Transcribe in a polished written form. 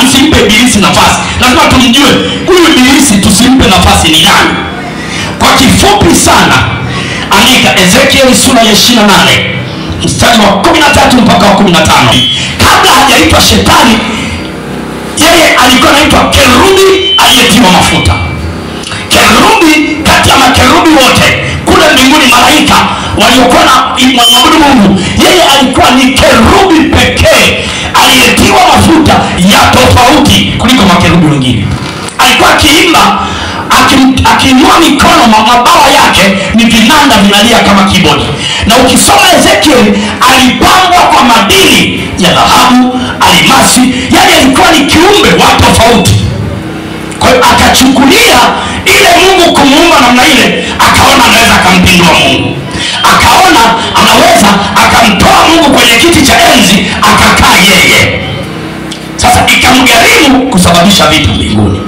tusimpe ibilisi nafasi. Lazima tumjue huyu ibilisi, tusimpe nafasi ni nani. Kwa kifupi sana, andika Ezekiel sura ya 28 mstari wa 13 mpaka wa 15. Kabla hajaitwa shetani, yeye alikuwa anaitwa kerubi aliyetiwa mafuta. Kerubi kati ya makerubi wote kule mbinguni, malaika waliokuwa na mwabudu Mungu, yeye alikuwa ni kerubi pekee aliyetiwa mafuta ya tofauti kuliko makerubi wengine. Alikuwa akiimba, akiinua mikono, mabawa yake ni vinanda vinalia kama keyboard. Na ukisoma Ezekiel, alipambwa kwa madini ya dhahabu, almasi, yani alikuwa ni kiumbe wa tofauti. Kwa hiyo akachukulia ile Mungu kumuumba namna ile, akaona anaweza akampindua Mungu, akaona anaweza akamtoa Mungu kwenye kiti cha enzi akakaa yeye. Sasa ikamgharimu kusababisha vita mbinguni.